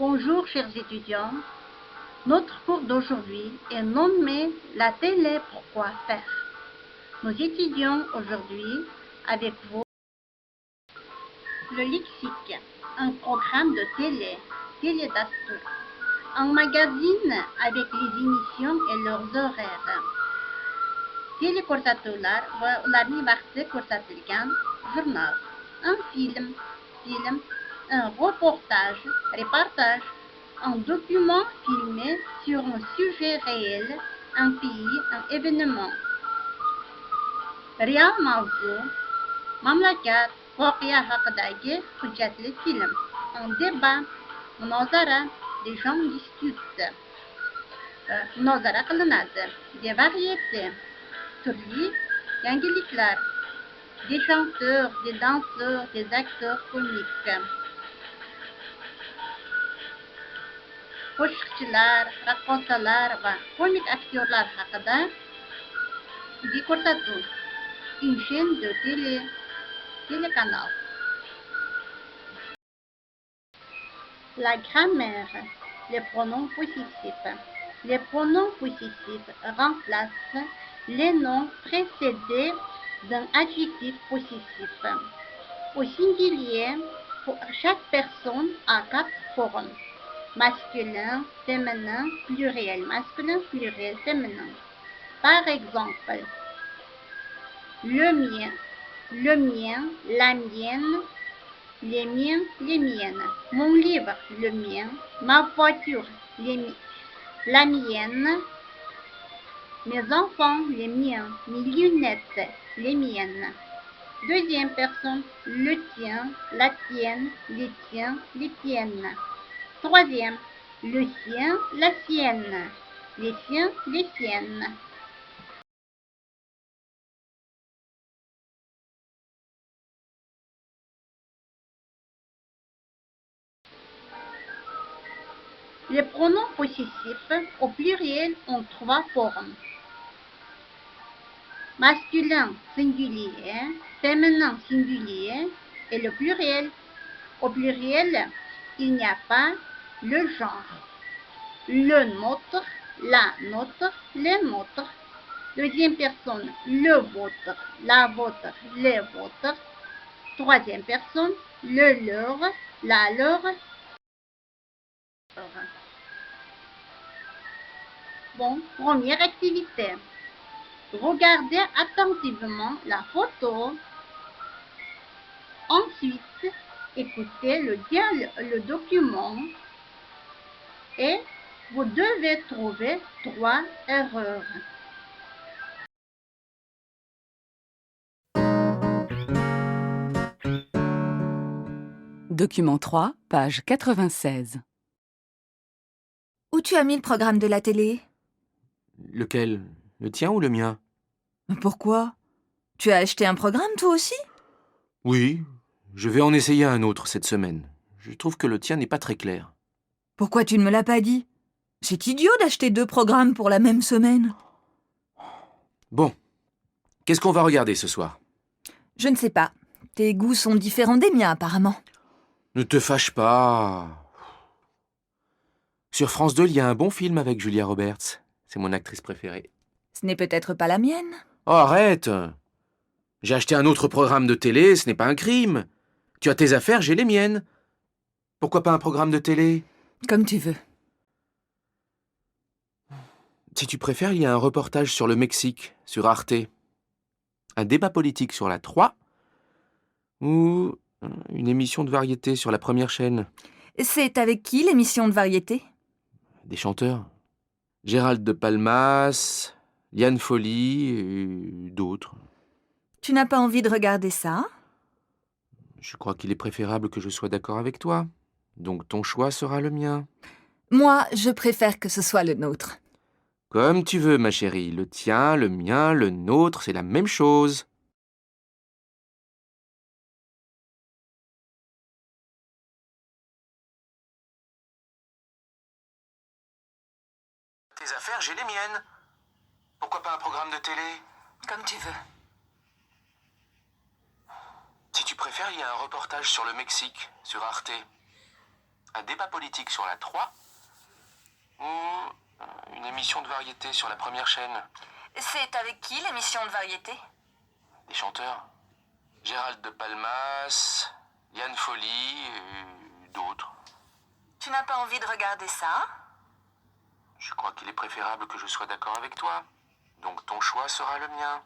Bonjour chers étudiants, notre cours d'aujourd'hui est nommé La télé, pourquoi faire? Nous étudions aujourd'hui avec vous le lexique, un programme de télé d'Astur, un magazine avec les émissions et leurs horaires. Télé ko'rsatuvlar va ularning vaqti ko'rsatilgan jurnal, un film, un reportage, un document filmé sur un sujet réel, un pays, un événement. Real mavzu, mamlakat, voqea haqidagi hujjatli film, un débat, munozara, des gens discutent, munozara qilinadi, des variétés, turli yangiliklar, des chanteurs, des danseurs, des acteurs comiques. Qo'shiqchilar, raqqosalar va komik aktyorlar haqida ko'rsatuv. Une chaîne de télécanal. La grammaire, les pronoms possessifs. Les pronoms possessifs remplacent les noms précédés d'un adjectif possessif. Au singulier, chaque personne a 4 formes. Masculin, féminin, pluriel masculin, pluriel féminin. Par exemple, le mien, la mienne, les miens, les miennes. Mon livre, le mien. Ma voiture, la mienne. Mes enfants, les miens. Mes lunettes, les miennes. Deuxième personne, le tien, la tienne, les tiens, les tiennes. Troisième, le sien, la sienne. Les siens, les siennes. Les pronoms possessifs au pluriel ont 3 formes. Masculin singulier, féminin singulier et le pluriel. Au pluriel, il n'y a pas le genre. Le nôtre, la nôtre, les nôtres. Deuxième personne, le vôtre, la vôtre, les vôtres. Troisième personne, le leur, la leur. Bon, première activité. Regardez attentivement la photo. Ensuite, écoutez le document et vous devez trouver 3 erreurs. Document 3, page 96. Où tu as mis le programme de la télé? Lequel? Le tien ou le mien? Pourquoi? Tu as acheté un programme toi aussi? Oui, je vais en essayer un autre cette semaine. Je trouve que le tien n'est pas très clair. Pourquoi tu ne me l'as pas dit? C'est idiot d'acheter 2 programmes pour la même semaine. Bon, qu'est-ce qu'on va regarder ce soir? Je ne sais pas. Tes goûts sont différents des miens apparemment. Ne te fâche pas. Sur France 2, il y a un bon film avec Julia Roberts. C'est mon actrice préférée. Ce n'est peut-être pas la mienne. Oh, arrête! J'ai acheté un autre programme de télé, ce n'est pas un crime. Tu as tes affaires, j'ai les miennes. Pourquoi pas un programme de télé? Comme tu veux. Si tu préfères, il y a un reportage sur le Mexique, sur Arte. Un débat politique sur la 3 ou une émission de variété sur la première chaîne. C'est avec qui l'émission de variété? Des chanteurs. Gérald de Palmas, Liane Folly et d'autres. Tu n'as pas envie de regarder ça? Je crois qu'il est préférable que je sois d'accord avec toi. Donc ton choix sera le mien. Moi, je préfère que ce soit le nôtre. Comme tu veux, ma chérie. Le tien, le mien, le nôtre, c'est la même chose. Tes affaires, j'ai les miennes. Pourquoi pas un programme de télé? Comme tu veux. Si tu préfères, il y a un reportage sur le Mexique, sur Arte. Un débat politique sur la 3 ou une émission de variété sur la première chaîne. C'est avec qui l'émission de variété? Des chanteurs. Gérald de Palmas, Yann Folly et d'autres. Tu n'as pas envie de regarder ça? Je crois qu'il est préférable que je sois d'accord avec toi. Donc ton choix sera le mien.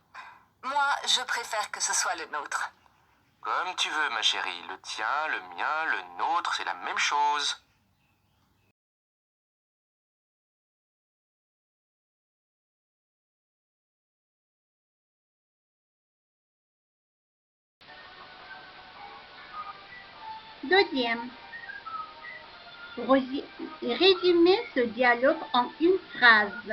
Moi, je préfère que ce soit le nôtre. Comme tu veux, ma chérie. Le tien, le mien, le nôtre, c'est la même chose. Deuxième. Résumez ce dialogue en une phrase.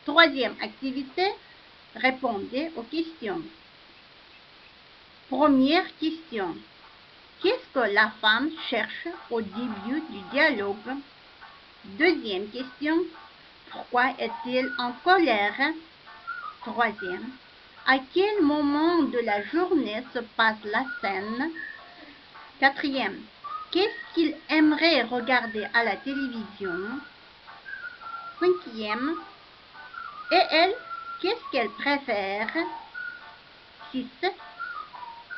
Troisième activité, répondez aux questions. Première question. Qu'est-ce que la femme cherche au début du dialogue? Deuxième question. Pourquoi est-elle en colère? Troisième. À quel moment de la journée se passe la scène? Quatrième. Qu'est-ce qu'il aimerait regarder à la télévision? Cinquième. Et elle, qu'est-ce qu'elle préfère? 6.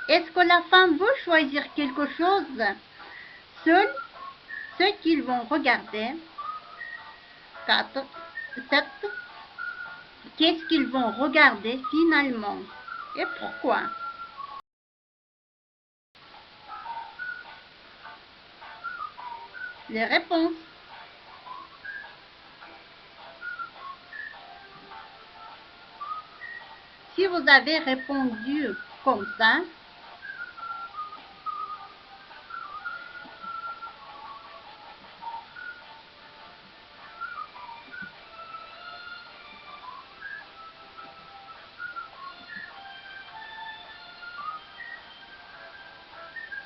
Est-ce que la femme veut choisir quelque chose? Seuls ceux qu'ils vont regarder. 4. 7. Qu'est-ce qu'ils vont regarder finalement? Et pourquoi? Les réponses. Si vous avez répondu comme ça,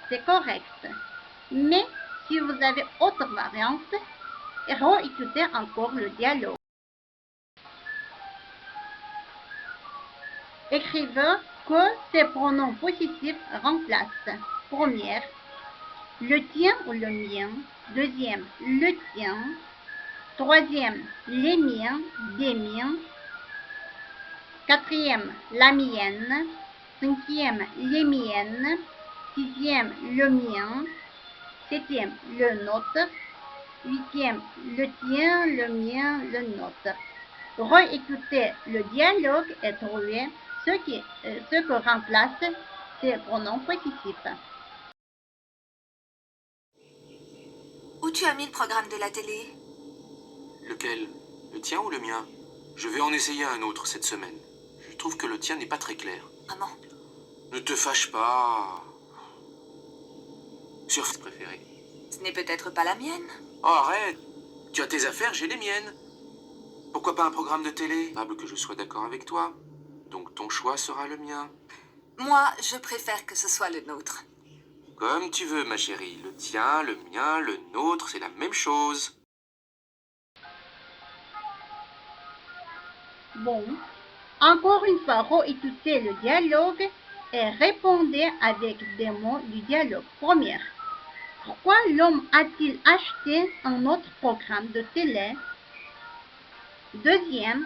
c'est correct. Mais si vous avez autre variante, réécoutez encore le dialogue. Écrivez que ces pronoms positifs remplacent. Première, le tien ou le mien. Deuxième, le tien. Troisième, les miens, des miens. Quatrième, la mienne. Cinquième, les miennes. Sixième, le mien. Septième, le nôtre. Huitième, le tien, le mien, le nôtre. Réécoutez le dialogue et trouvez ce que remplace ces pronoms positifs. Où tu as mis le programme de la télé? Lequel? Le tien ou le mien? Je vais en essayer un autre cette semaine. Je trouve que le tien n'est pas très clair. Maman. Ne te fâche pas. Sur préféré. Ce n'est peut-être pas la mienne. Oh, arrête. Tu as tes affaires, j'ai les miennes. Pourquoi pas un programme de télé? Probable que je sois d'accord avec toi. Donc ton choix sera le mien. Moi, je préfère que ce soit le nôtre. Comme tu veux, ma chérie. Le tien, le mien, le nôtre, c'est la même chose. Bon, encore une fois, réécoutez le dialogue et répondez avec des mots du dialogue. Première, pourquoi l'homme a-t-il acheté un autre programme de télé? Deuxième,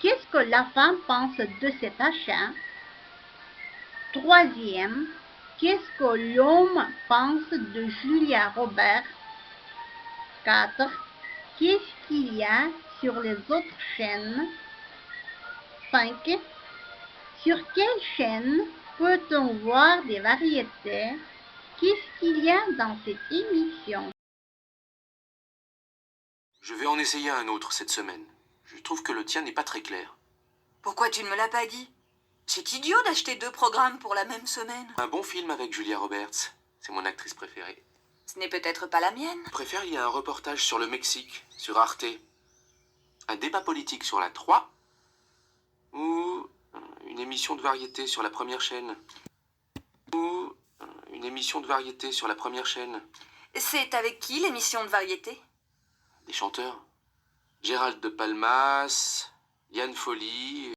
qu'est-ce que la femme pense de cet achat? Troisième, qu'est-ce que l'homme pense de Julia Roberts? 4. Qu'est-ce qu'il y a sur les autres chaînes? 5. Sur quelle chaîne peut-on voir des variétés? Qu'est-ce qu'il y a dans cette émission? Je vais en essayer un autre cette semaine. Je trouve que le tien n'est pas très clair. Pourquoi tu ne me l'as pas dit? C'est idiot d'acheter 2 programmes pour la même semaine. Un bon film avec Julia Roberts. C'est mon actrice préférée. Ce n'est peut-être pas la mienne. Je préfère, il y a un reportage sur le Mexique, sur Arte. Un débat politique sur la 3 ou une émission de variété sur la première chaîne. Ou une émission de variété sur la première chaîne. C'est avec qui l'émission de variété? Des chanteurs. Gérald de Palmas, Yann Folly